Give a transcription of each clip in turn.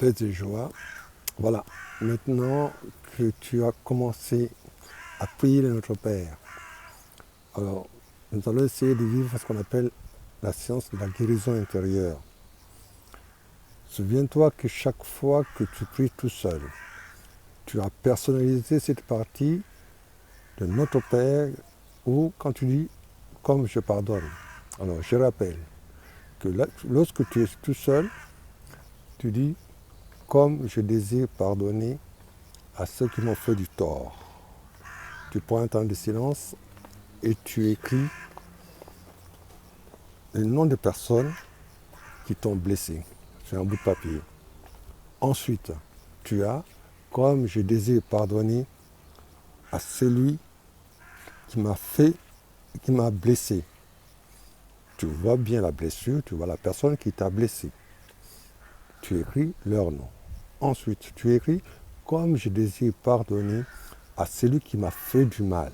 paix et joie. Voilà, maintenant que tu as commencé à prier Notre Père, alors nous allons essayer de vivre ce qu'on appelle la science de la guérison intérieure. Souviens-toi que chaque fois que tu pries tout seul, tu as personnalisé cette partie de Notre Père ou quand tu dis « comme je pardonne ». Alors je rappelle que lorsque tu es tout seul, tu dis « comme je désire pardonner à ceux qui m'ont fait du tort ». Tu prends un temps de silence et tu écris le nom des personnes qui t'ont blessé sur un bout de papier. Ensuite, tu as « comme je désire pardonner à celui qui m'a blessé ». Tu vois bien la blessure, tu vois la personne qui t'a blessé. Tu écris leur nom. Ensuite, tu écris « comme je désire pardonner à celui qui m'a fait du mal ».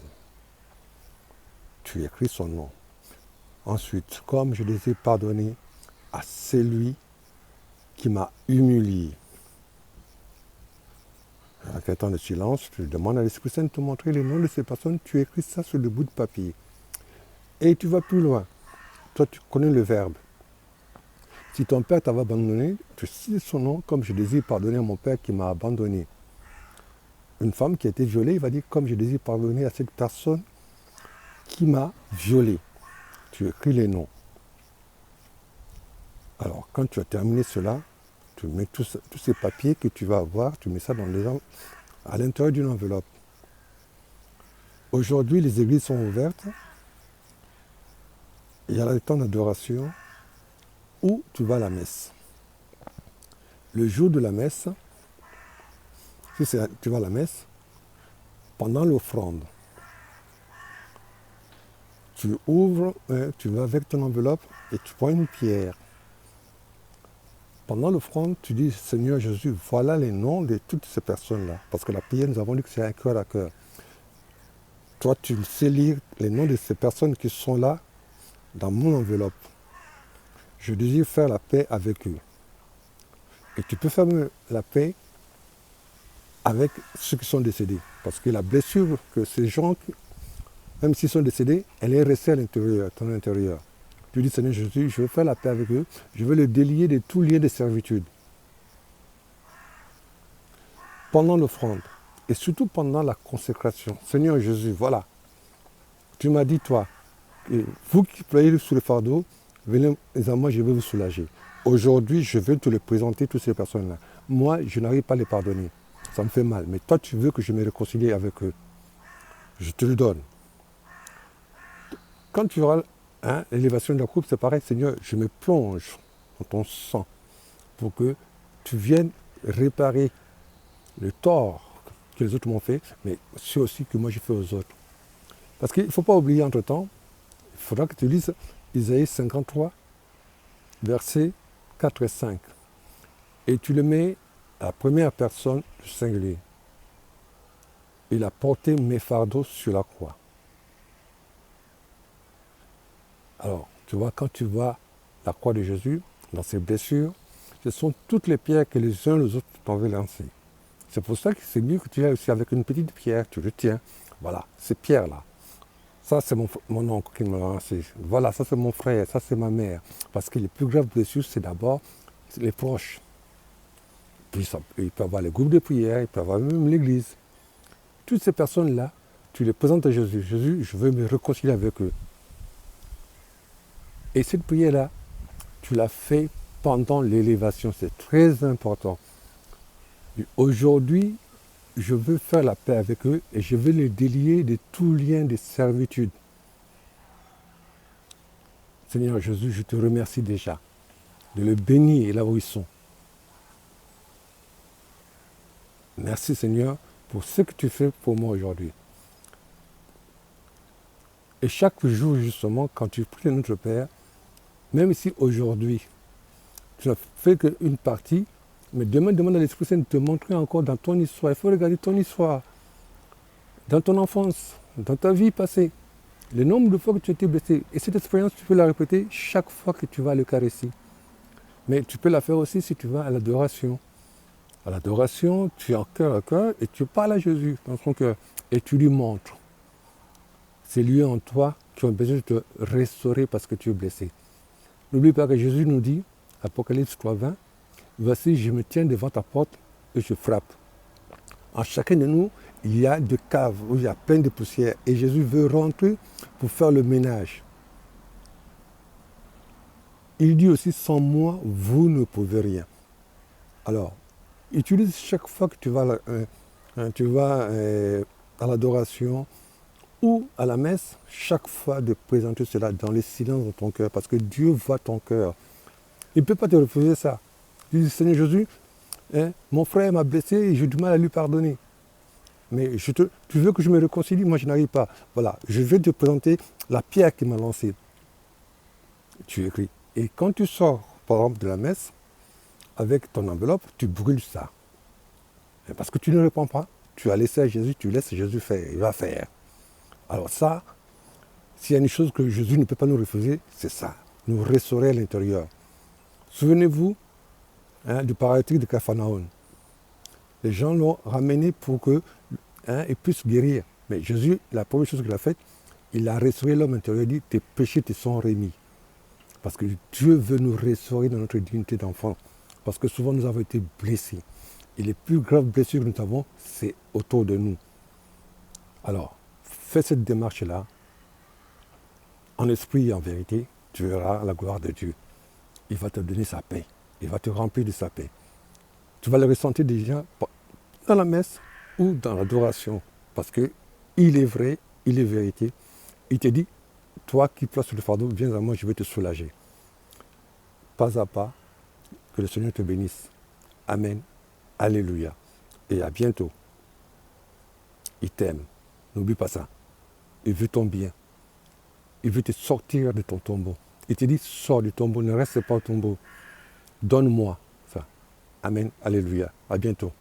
Tu écris son nom. Ensuite, « comme je désire pardonner à celui qui m'a humilié ». Avec un temps de silence, tu demandes à l'Esprit Saint de te montrer les noms de ces personnes. Tu écris ça sur le bout de papier. Et tu vas plus loin. Toi, tu connais le verbe. Si ton père t'avait abandonné, tu cites son nom comme je désire pardonner à mon père qui m'a abandonné. Une femme qui a été violée, il va dire comme je désire pardonner à cette personne qui m'a violé. Tu écris les noms. Alors, quand tu as terminé cela, tu mets tous ces papiers que tu vas avoir, tu mets ça à l'intérieur d'une enveloppe. Aujourd'hui, les églises sont ouvertes. Il y a le temps d'adoration où tu vas à la messe. Le jour de la messe, si tu vas à la messe, pendant l'offrande, tu ouvres, tu vas avec ton enveloppe et tu prends une pierre. Pendant l'offrande, tu dis, Seigneur Jésus, voilà les noms de toutes ces personnes-là. Parce que la prière, nous avons dit que c'est un cœur à cœur. Toi, tu sais lire les noms de ces personnes qui sont là dans mon enveloppe. Je désire faire la paix avec eux. Et tu peux faire la paix avec ceux qui sont décédés. Parce que la blessure que ces gens, même s'ils sont décédés, elle est restée à l'intérieur, ton intérieur. Tu dis, Seigneur Jésus, je veux faire la paix avec eux, je veux les délier de tout lien de servitude. Pendant l'offrande, et surtout pendant la consécration, Seigneur Jésus, voilà, tu m'as dit, toi, vous qui playez sous le fardeau, venez à moi, je vais vous soulager. Aujourd'hui, je veux te les présenter, toutes ces personnes-là. Moi, je n'arrive pas à les pardonner. Ça me fait mal. Mais toi, tu veux que je me réconcilie avec eux. Je te le donne. Quand tu auras l'élévation de la coupe, c'est pareil, Seigneur, je me plonge dans ton sang pour que tu viennes réparer le tort que les autres m'ont fait, mais c'est aussi que moi j'ai fait aux autres. Parce qu'il ne faut pas oublier entre-temps, il faudra que tu lises Isaïe 53, versets 4 et 5. Et tu le mets à la première personne du singulier. Il a porté mes fardeaux sur la croix. Alors, tu vois, quand tu vois la croix de Jésus, dans ses blessures, ce sont toutes les pierres que les uns les autres t'ont lancées. C'est pour ça que c'est mieux que tu aies aussi avec une petite pierre, tu le tiens. Voilà, ces pierres-là. Ça, c'est mon oncle qui me l'a lancé. Voilà, ça, c'est mon frère, ça, c'est ma mère. Parce que les plus graves blessures, c'est d'abord les proches. Puis, il peut y avoir les groupes de prière, il peut y avoir même l'église. Toutes ces personnes-là, tu les présentes à Jésus. Jésus, je veux me réconcilier avec eux. Et cette prière-là, tu l'as fait pendant l'élévation. C'est très important. Aujourd'hui, je veux faire la paix avec eux et je veux les délier de tout lien de servitude. Seigneur Jésus, je te remercie déjà de le bénir là où ils sont. Merci Seigneur pour ce que tu fais pour moi aujourd'hui. Et chaque jour justement, quand tu pries notre Père, même si aujourd'hui, tu n'as fait qu'une partie, mais demain, demande à l'Esprit Saint de te montrer encore dans ton histoire. Il faut regarder ton histoire, dans ton enfance, dans ta vie passée, le nombre de fois que tu as été blessé. Et cette expérience, tu peux la répéter chaque fois que tu vas le caresser. Mais tu peux la faire aussi si tu vas à l'adoration. À l'adoration, tu es en cœur à cœur et tu parles à Jésus dans ton cœur et tu lui montres. C'est lui en toi qui ont besoin de te restaurer parce que tu es blessé. N'oublie pas que Jésus nous dit, Apocalypse 3:20, voici, je me tiens devant ta porte et je frappe. En chacun de nous, il y a des caves où il y a plein de poussière et Jésus veut rentrer pour faire le ménage. Il dit aussi, sans moi, vous ne pouvez rien. Alors, utilise chaque fois que tu vas à l'adoration ou à la messe, chaque fois de présenter cela dans le silence de ton cœur, parce que Dieu voit ton cœur. Il ne peut pas te refuser ça. Tu dis, Seigneur Jésus, mon frère m'a blessé et j'ai du mal à lui pardonner. Mais tu veux que je me réconcilie, moi je n'arrive pas. Voilà, je vais te présenter la pierre qui m'a lancé. Tu écris. Et quand tu sors, par exemple, de la messe, avec ton enveloppe, tu brûles ça. Et parce que tu ne réponds pas, tu as laissé à Jésus, tu laisses Jésus faire, il va faire. Alors ça, s'il y a une chose que Jésus ne peut pas nous refuser, c'est ça, nous restaurer à l'intérieur. Souvenez-vous du paralytique de Capharnaüm. Les gens l'ont ramené pour qu'il puisse guérir. Mais Jésus, la première chose qu'il a faite, il a restauré l'homme intérieur, il dit, tes péchés te sont remis. Parce que Dieu veut nous restaurer dans notre dignité d'enfant. Parce que souvent nous avons été blessés. Et les plus graves blessures que nous avons, c'est autour de nous. Alors, fais cette démarche-là, en esprit et en vérité, tu verras la gloire de Dieu. Il va te donner sa paix. Il va te remplir de sa paix. Tu vas le ressentir déjà dans la messe ou dans l'adoration. Parce qu'il est vrai, il est vérité. Il te dit, toi qui places le fardeau, viens à moi, je vais te soulager. Pas à pas, que le Seigneur te bénisse. Amen. Alléluia. Et à bientôt. Il t'aime. N'oublie pas ça. Il veut ton bien. Il veut te sortir de ton tombeau. Il te dit, sors du tombeau, ne reste pas au tombeau. Donne-moi ça. Amen. Alléluia. À bientôt.